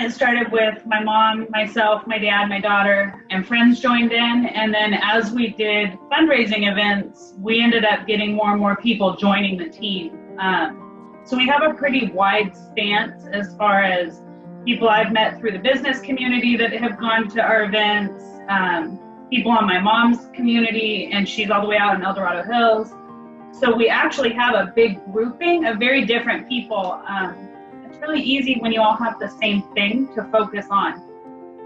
It started with my mom, myself, my dad, my daughter, and friends joined in. And then as we did fundraising events, we ended up getting more and more people joining the team. So we have a pretty wide stance as far as people I've met through the business community that have gone to our events, people on my mom's community, and she's all the way out in El Dorado Hills. So we actually have a big grouping of very different people. It's really easy when you all have the same thing to focus on.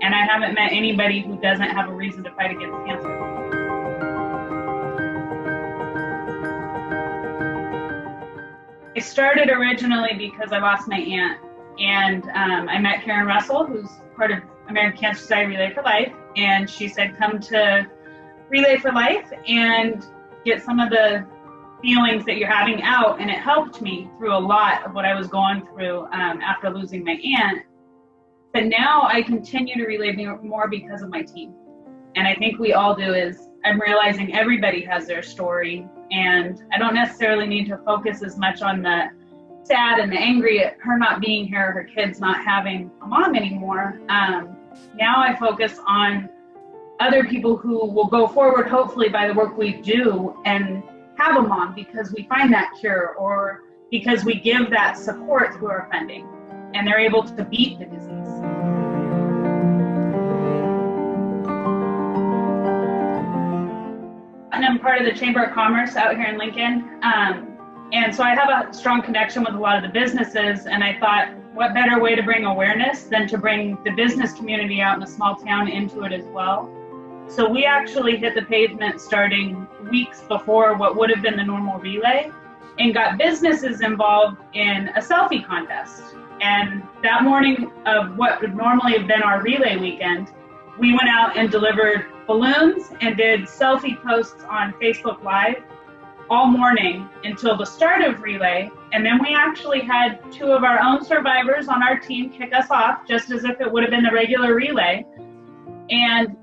And I haven't met anybody who doesn't have a reason to fight against cancer. I started originally because I lost my aunt, and I met Karen Russell, who's part of American Cancer Society Relay for Life, and she said, come to Relay for Life and get some of the feelings that you're having out. And it helped me through a lot of what I was going through after losing my aunt. But now I continue to relay more because of my team. And I think we all do. Is I'm realizing everybody has their story, and I don't necessarily need to focus as much on the sad and the angry at her not being here, her kids not having a mom anymore. Now I focus on other people who will go forward, hopefully, by the work we do and have a mom because we find that cure, or because we give that support through our funding and they're able to beat the disease. And I'm part of the Chamber of Commerce out here in Lincoln. And so I have a strong connection with a lot of the businesses, and I thought, what better way to bring awareness than to bring the business community out in a small town into it as well. So we actually hit the pavement starting weeks before what would have been the normal relay, and got businesses involved in a selfie contest. And that morning of what would normally have been our relay weekend, we went out and delivered balloons and did selfie posts on Facebook Live all morning until the start of relay. And then we actually had 2 of our own survivors on our team kick us off, just as if it would have been the regular relay. And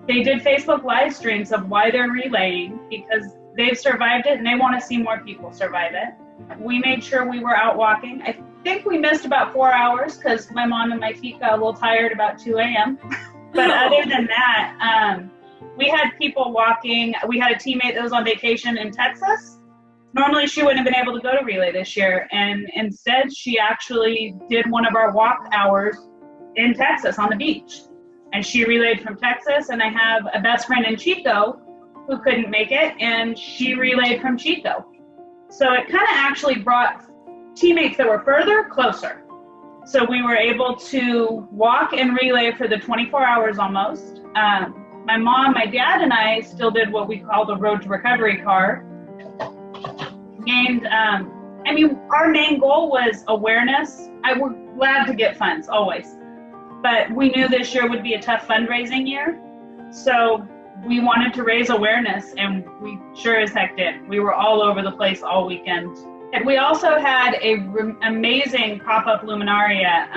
they did Facebook live streams of why they're relaying, because they've survived it and they want to see more people survive it. We made sure we were out walking. I think we missed about 4 hours because my mom and my feet got a little tired about 2 a.m. But other than that, we had people walking. We had a teammate that was on vacation in Texas. Normally she wouldn't have been able to go to relay this year, and instead she actually did one of our walk hours in Texas on the beach. And she relayed from Texas, and I have a best friend in Chico who couldn't make it, and she relayed from Chico. So it kind of actually brought teammates that were further closer. So we were able to walk and relay for the 24 hours almost. My mom, my dad, and I still did what we call the Road to Recovery car. And our main goal was awareness. We're glad to get funds, always. But we knew this year would be a tough fundraising year. So we wanted to raise awareness, and we sure as heck did. We were all over the place all weekend. And we also had an amazing pop-up luminaria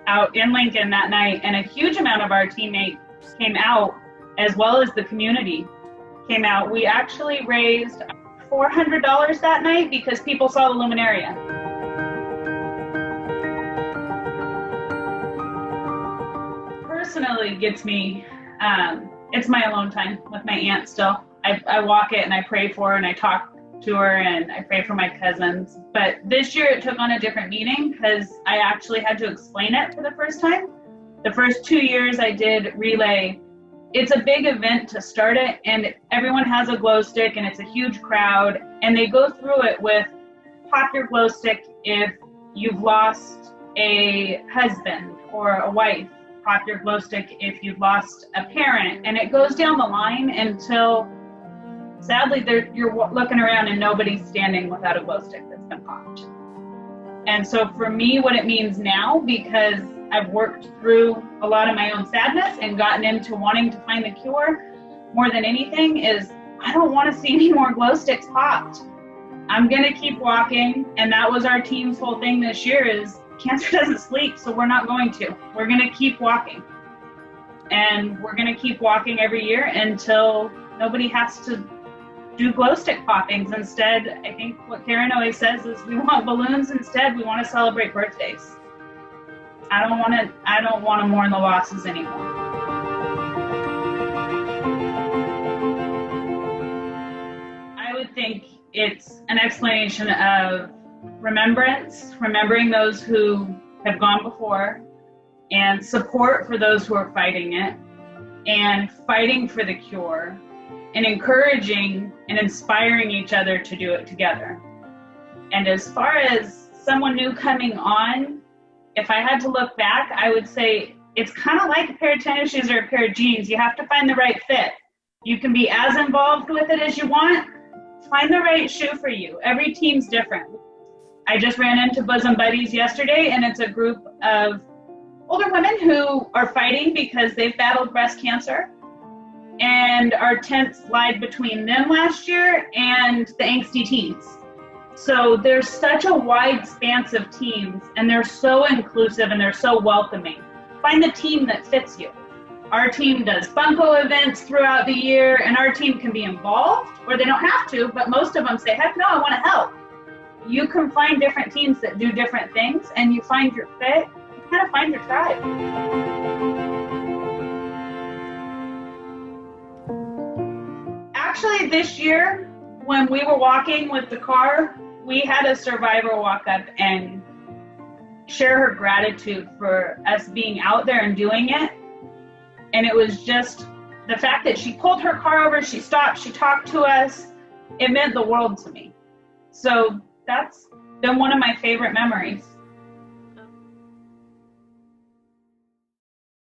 out in Lincoln that night, and a huge amount of our teammates came out, as well as the community came out. We actually raised $400 that night because people saw the luminaria. Personally gets me, it's my alone time with my aunt still. I walk it and I pray for her and I talk to her and I pray for my cousins. But this year it took on a different meaning because I actually had to explain it for the first time. The first 2 years I did relay. It's a big event to start it, and everyone has a glow stick and it's a huge crowd, and they go through it with pop your glow stick if you've lost a husband or a wife, pop your glow stick if you've lost a parent, and it goes down the line until sadly you're looking around and nobody's standing without a glow stick that's been popped. And so for me, what it means now, because I've worked through a lot of my own sadness and gotten into wanting to find the cure more than anything, is I don't want to see any more glow sticks popped. I'm going to keep walking, and that was our team's whole thing this year, is cancer doesn't sleep, so we're not going to. We're going to keep walking. And we're going to keep walking every year until nobody has to do glow stick poppings. Instead, I think what Karen always says is we want balloons instead. We want to celebrate birthdays. I don't want to mourn the losses anymore. I would think it's an explanation of remembrance, remembering those who have gone before, and support for those who are fighting it, and fighting for the cure, and encouraging and inspiring each other to do it together. And as far as someone new coming on, if I had to look back, I would say it's kind of like a pair of tennis shoes or a pair of jeans. You have to find the right fit. You can be as involved with it as you want. Find the right shoe for you. Every team's different. I just ran into Bosom Buddies yesterday, and it's a group of older women who are fighting because they've battled breast cancer. And our tents lied between them last year and the angsty teens. So there's such a wide span of teams, and they're so inclusive and they're so welcoming. Find the team that fits you. Our team does bunco events throughout the year, and our team can be involved, or they don't have to, but most of them say, heck no, I want to help. You can find different teams that do different things, and you find your fit, you kind of find your tribe. Actually, this year, when we were walking with the car, we had a survivor walk up and share her gratitude for us being out there and doing it. And it was just the fact that she pulled her car over, she stopped, she talked to us. It meant the world to me. So that's been one of my favorite memories.